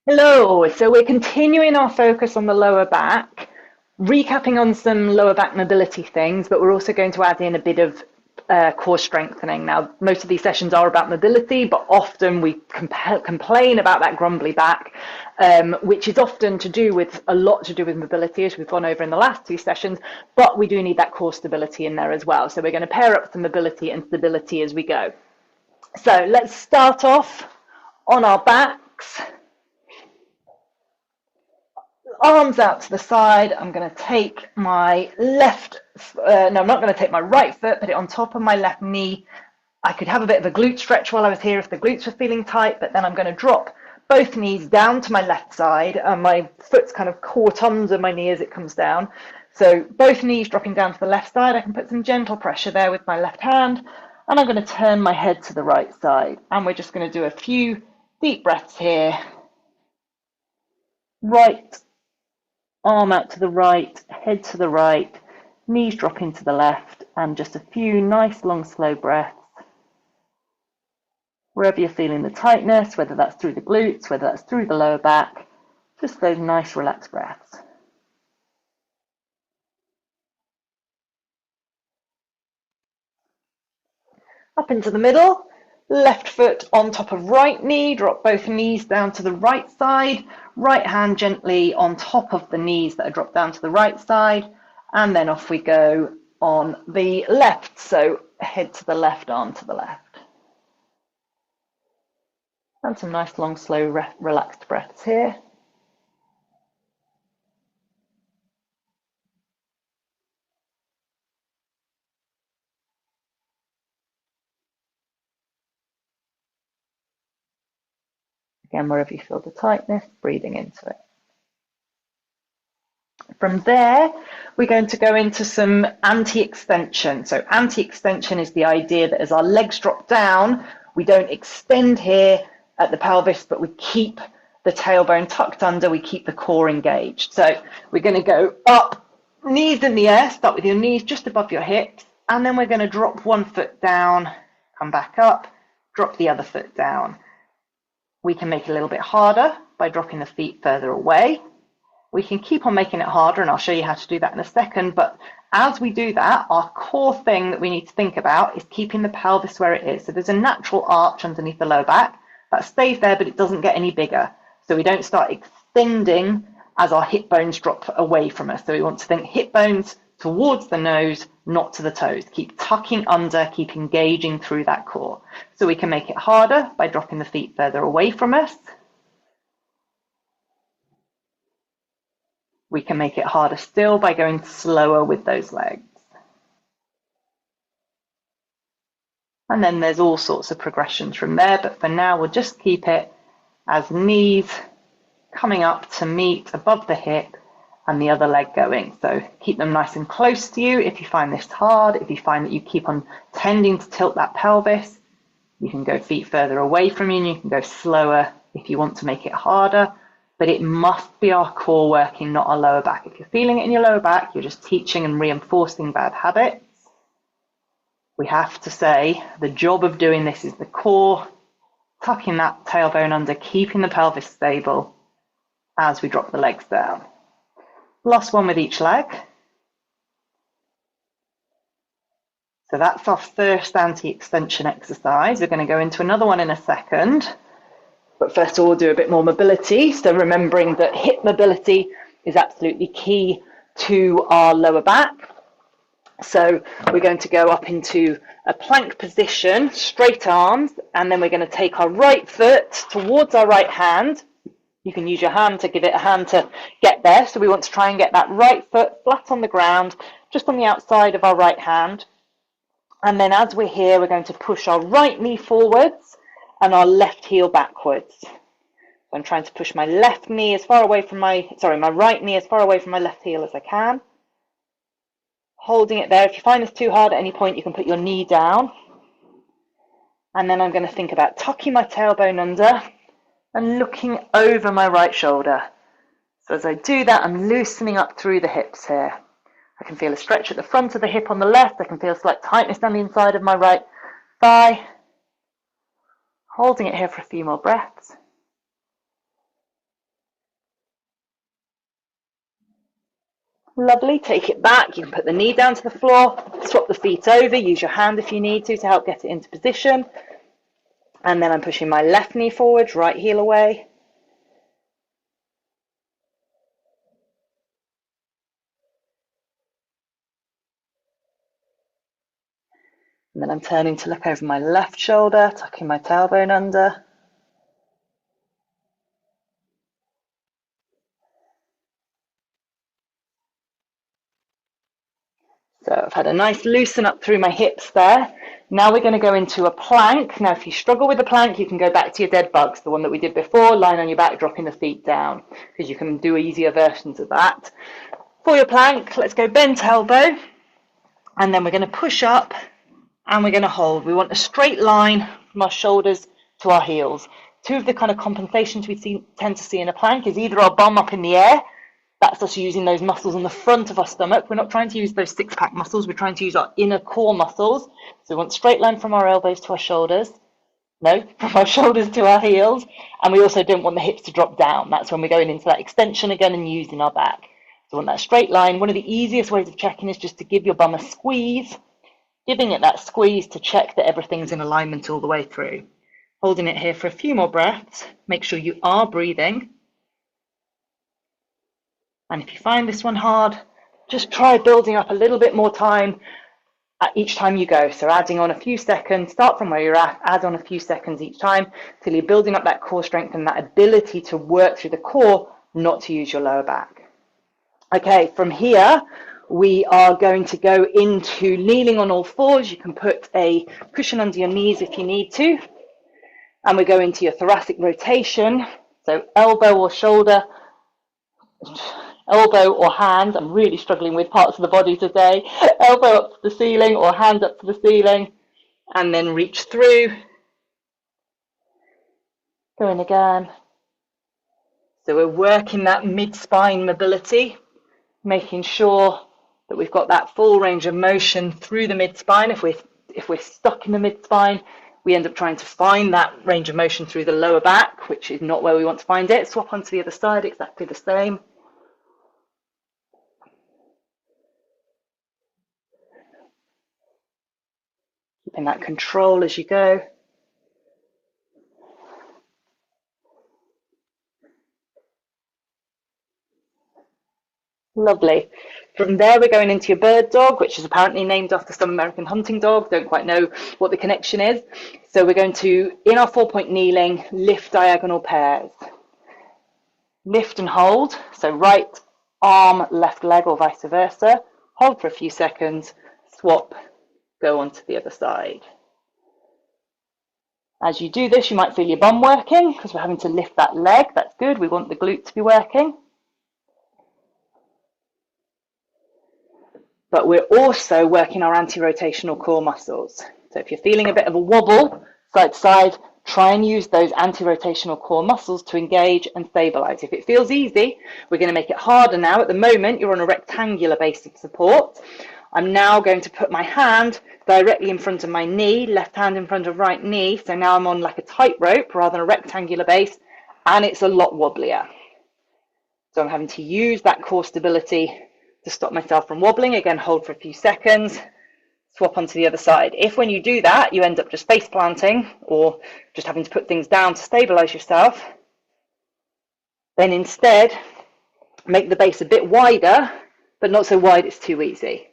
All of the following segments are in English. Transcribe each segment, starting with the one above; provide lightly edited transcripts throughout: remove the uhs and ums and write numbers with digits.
Hello, so we're continuing our focus on the lower back, recapping on some lower back mobility things, but we're also going to add in a bit of core strengthening. Now, most of these sessions are about mobility, but often we complain about that grumbly back, which is often a lot to do with mobility, as we've gone over in the last two sessions, but we do need that core stability in there as well. So we're going to pair up some mobility and stability as we go. So let's start off on our backs. Arms out to the side. I'm going to take my I'm not going to take my right foot, put it on top of my left knee. I could have a bit of a glute stretch while I was here if the glutes were feeling tight, but then I'm going to drop both knees down to my left side, and my foot's kind of caught under my knee as it comes down. So both knees dropping down to the left side. I can put some gentle pressure there with my left hand, and I'm going to turn my head to the right side. And we're just going to do a few deep breaths here. Right arm out to the right, head to the right, knees dropping to the left, and just a few nice long slow breaths. Wherever you're feeling the tightness, whether that's through the glutes, whether that's through the lower back, just those nice relaxed breaths. Up into the middle, left foot on top of right knee, drop both knees down to the right side, right hand gently on top of the knees that are dropped down to the right side, and then off we go on the left, so head to the left, arm to the left. And some nice long slow relaxed breaths here. Again, wherever you feel the tightness, breathing into it. From there, we're going to go into some anti-extension. So anti-extension is the idea that as our legs drop down, we don't extend here at the pelvis, but we keep the tailbone tucked under, we keep the core engaged. So we're going to go up, knees in the air, start with your knees just above your hips, and then we're going to drop one foot down, come back up, drop the other foot down. We can make it a little bit harder by dropping the feet further away. We can keep on making it harder, and I'll show you how to do that in a second. But as we do that, our core thing that we need to think about is keeping the pelvis where it is. So there's a natural arch underneath the lower back that stays there, but it doesn't get any bigger. So we don't start extending as our hip bones drop away from us. So we want to think hip bones towards the nose, not to the toes. Keep tucking under, keep engaging through that core. So we can make it harder by dropping the feet further away from us. We can make it harder still by going slower with those legs. And then there's all sorts of progressions from there, but for now we'll just keep it as knees coming up to meet above the hip and the other leg going. So keep them nice and close to you if you find this hard. If you find that you keep on tending to tilt that pelvis, you can go feet further away from you and you can go slower if you want to make it harder. But it must be our core working, not our lower back. If you're feeling it in your lower back, you're just teaching and reinforcing bad habits. We have to say the job of doing this is the core, tucking that tailbone under, keeping the pelvis stable as we drop the legs down. Last one with each leg. So that's our first anti-extension exercise. We're going to go into another one in a second. But first of all, we'll do a bit more mobility. So remembering that hip mobility is absolutely key to our lower back. So we're going to go up into a plank position, straight arms, and then we're going to take our right foot towards our right hand. You can use your hand to give it a hand to get there. So we want to try and get that right foot flat on the ground, just on the outside of our right hand. And then as we're here, we're going to push our right knee forwards and our left heel backwards. So I'm trying to push my left knee as far away from my right knee as far away from my left heel as I can. Holding it there. If you find this too hard at any point, you can put your knee down. And then I'm going to think about tucking my tailbone under and looking over my right shoulder. So as I do that, I'm loosening up through the hips here. I can feel a stretch at the front of the hip on the left. I can feel a slight tightness down the inside of my right thigh. Holding it here for a few more breaths. Lovely, take it back. You can put the knee down to the floor, swap the feet over, use your hand if you need to help get it into position. And then I'm pushing my left knee forward, right heel away. And then I'm turning to look over my left shoulder, tucking my tailbone under. So I've had a nice loosen up through my hips there. Now we're going to go into a plank. Now, if you struggle with the plank, you can go back to your dead bugs, the one that we did before, lying on your back, dropping the feet down, because you can do easier versions of that. For your plank, let's go bent elbow, and then we're going to push up and we're going to hold. We want a straight line from our shoulders to our heels. Two of the kind of compensations we tend to see in a plank is either our bum up in the air. That's us using those muscles on the front of our stomach. We're not trying to use those six-pack muscles. We're trying to use our inner core muscles. So we want straight line from our elbows to our shoulders. No, from our shoulders to our heels. And we also don't want the hips to drop down. That's when we're going into that extension again and using our back. So we want that straight line. One of the easiest ways of checking is just to give your bum a squeeze, giving it that squeeze to check that everything's in alignment all the way through. Holding it here for a few more breaths. Make sure you are breathing. And if you find this one hard, just try building up a little bit more time at each time you go. So adding on a few seconds, start from where you're at, add on a few seconds each time till you're building up that core strength and that ability to work through the core, not to use your lower back. Okay, from here, we are going to go into kneeling on all fours. You can put a cushion under your knees if you need to. And we go into your thoracic rotation. So elbow or shoulder, elbow or hand. I'm really struggling with parts of the body today. Elbow up to the ceiling or hand up to the ceiling. And then reach through. Go in again. So we're working that mid-spine mobility, making sure that we've got that full range of motion through the mid-spine. If we're stuck in the mid-spine, we end up trying to find that range of motion through the lower back, which is not where we want to find it. Swap onto the other side, exactly the same. Keeping that control as you go. Lovely. From there, we're going into your bird dog, which is apparently named after some American hunting dog. Don't quite know what the connection is. So we're going to, in our 4-point kneeling, lift diagonal pairs. Lift and hold. So right arm, left leg, or vice versa. Hold for a few seconds, swap, go on to the other side. As you do this, you might feel your bum working because we're having to lift that leg. That's good. We want the glute to be working. But we're also working our anti-rotational core muscles. So if you're feeling a bit of a wobble side to side, try and use those anti-rotational core muscles to engage and stabilize. If it feels easy, we're going to make it harder now. At the moment, you're on a rectangular base of support. I'm now going to put my hand directly in front of my knee, left hand in front of right knee. So now I'm on like a tightrope rather than a rectangular base, and it's a lot wobblier. So I'm having to use that core stability to stop myself from wobbling. Again, hold for a few seconds, swap onto the other side. If when you do that, you end up just face planting or just having to put things down to stabilize yourself, then instead make the base a bit wider, but not so wide it's too easy.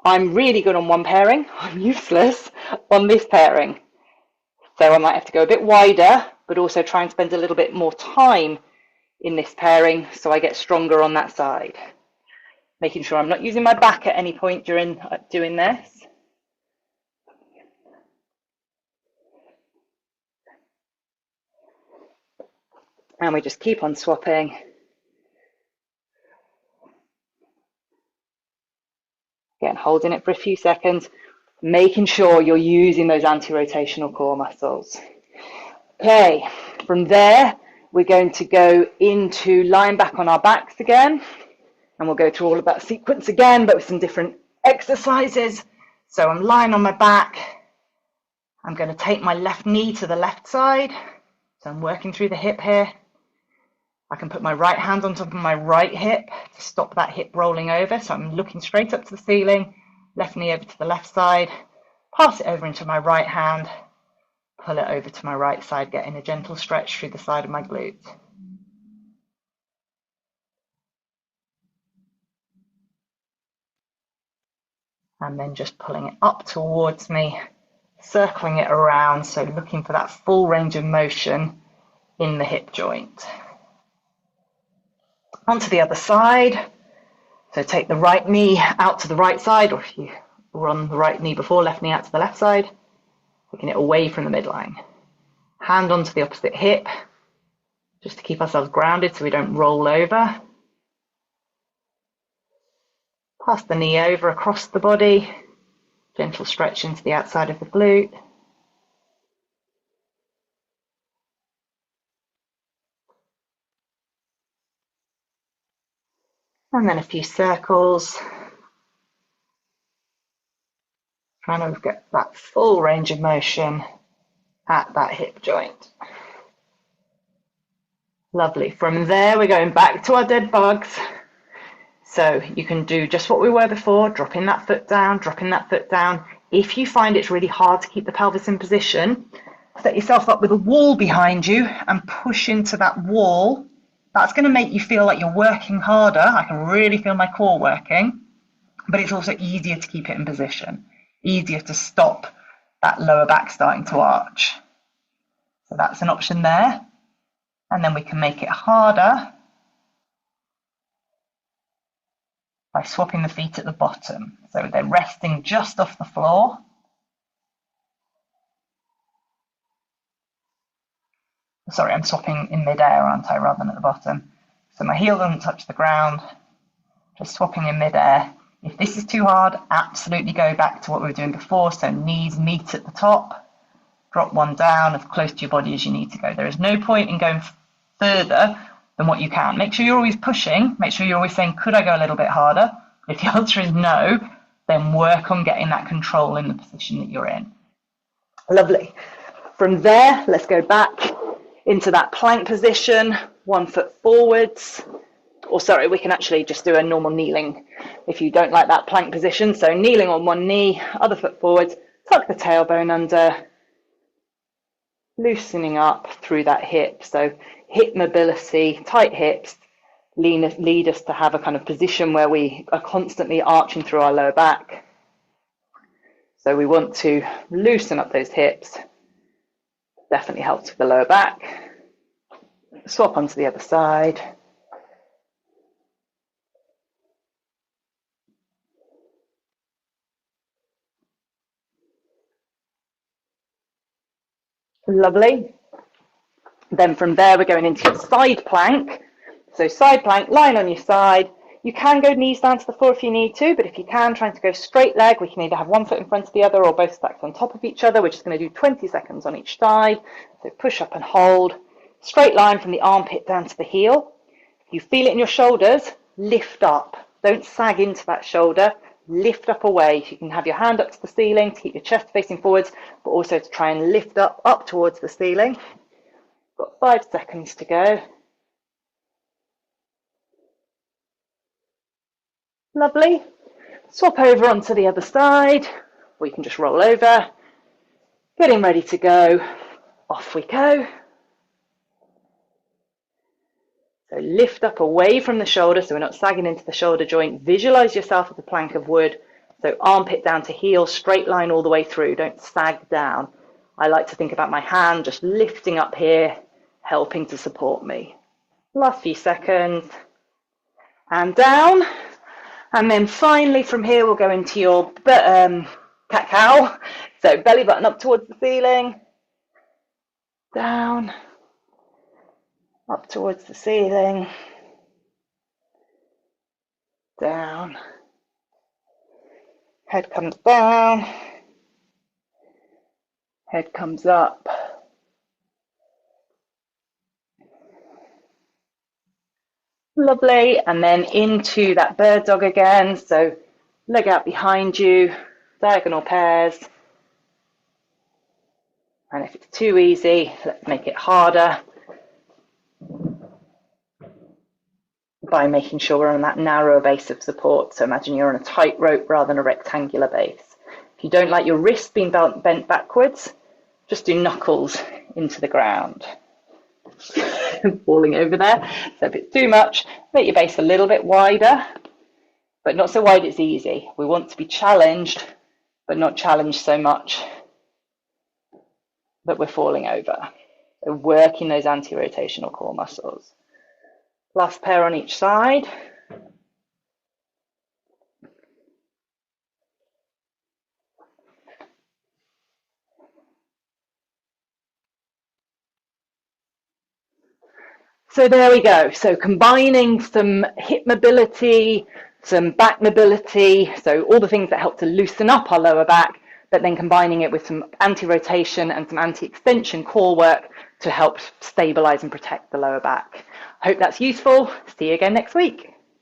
I'm really good on one pairing. I'm useless on this pairing. So I might have to go a bit wider, but also try and spend a little bit more time in this pairing so I get stronger on that side. Making sure I'm not using my back at any point during doing this. And we just keep on swapping. Again, holding it for a few seconds, making sure you're using those anti-rotational core muscles. Okay, from there, we're going to go into lying back on our backs again. And we'll go through all of that sequence again, but with some different exercises. So I'm lying on my back. I'm going to take my left knee to the left side. So I'm working through the hip here. I can put my right hand on top of my right hip to stop that hip rolling over. So I'm looking straight up to the ceiling, left knee over to the left side, pass it over into my right hand, pull it over to my right side, getting a gentle stretch through the side of my glute. And then just pulling it up towards me, circling it around, so looking for that full range of motion in the hip joint. Onto the other side. So take the right knee out to the right side, or if you were on the right knee before, left knee out to the left side, taking it away from the midline. Hand onto the opposite hip, just to keep ourselves grounded so we don't roll over. Pass the knee over across the body, gentle stretch into the outside of the glute. And then a few circles, trying to get that full range of motion at that hip joint. Lovely. From there, we're going back to our dead bugs. So you can do just what we were before, dropping that foot down, dropping that foot down. If you find it's really hard to keep the pelvis in position, set yourself up with a wall behind you and push into that wall. That's going to make you feel like you're working harder. I can really feel my core working, but it's also easier to keep it in position, easier to stop that lower back starting to arch. So that's an option there. And then we can make it harder by swapping the feet at the bottom. So they're resting just off the floor. Sorry, I'm swapping in midair, aren't I, rather than at the bottom. So my heel doesn't touch the ground, just swapping in midair. If this is too hard, absolutely go back to what we were doing before. So knees meet at the top, drop one down as close to your body as you need to go. There is no point in going further than what you can. Make sure you're always pushing. Make sure you're always saying, could I go a little bit harder? If the answer is no, then work on getting that control in the position that you're in. Lovely. From there, let's go back into that plank position, 1 foot forwards. Or sorry, we can actually just do a normal kneeling if you don't like that plank position. So kneeling on one knee, other foot forwards, tuck the tailbone under, loosening up through that hip. So hip mobility, tight hips, lead us to have a kind of position where we are constantly arching through our lower back. So we want to loosen up those hips. Definitely helps with the lower back. Swap onto the other side. Lovely. Then from there, we're going into your side plank. So side plank, lying on your side. You can go knees down to the floor if you need to, but if you can, trying to go straight leg, we can either have one foot in front of the other or both stacked on top of each other. We're just going to do 20 seconds on each side. So push up and hold. Straight line from the armpit down to the heel. If you feel it in your shoulders, lift up. Don't sag into that shoulder. Lift up away. You can have your hand up to the ceiling to keep your chest facing forwards, but also to try and lift up towards the ceiling. Got 5 seconds to go. Lovely. Swap over onto the other side. We can just roll over. Getting ready to go. Off we go. So lift up away from the shoulder so we're not sagging into the shoulder joint. Visualize yourself as a plank of wood. So armpit down to heel, straight line all the way through. Don't sag down. I like to think about my hand just lifting up here, helping to support me. Last few seconds. And down. And then finally from here, we'll go into your cat-cow. So belly button up towards the ceiling. Down. Up towards the ceiling. Down. Head comes down. Head comes up. Lovely. And then into that bird dog again. So leg out behind you, diagonal pairs. And if it's too easy, let's make it harder. by making sure we're on that narrower base of support. So imagine you're on a tightrope rather than a rectangular base. If you don't like your wrist being bent backwards, just do knuckles into the ground. Falling over there. So if it's too much, make your base a little bit wider, but not so wide it's easy. We want to be challenged, but not challenged so much that we're falling over. So working those anti-rotational core muscles. Last pair on each side. So there we go. So combining some hip mobility, some back mobility, so all the things that help to loosen up our lower back, but then combining it with some anti-rotation and some anti-extension core work to help stabilize and protect the lower back. Hope that's useful. See you again next week.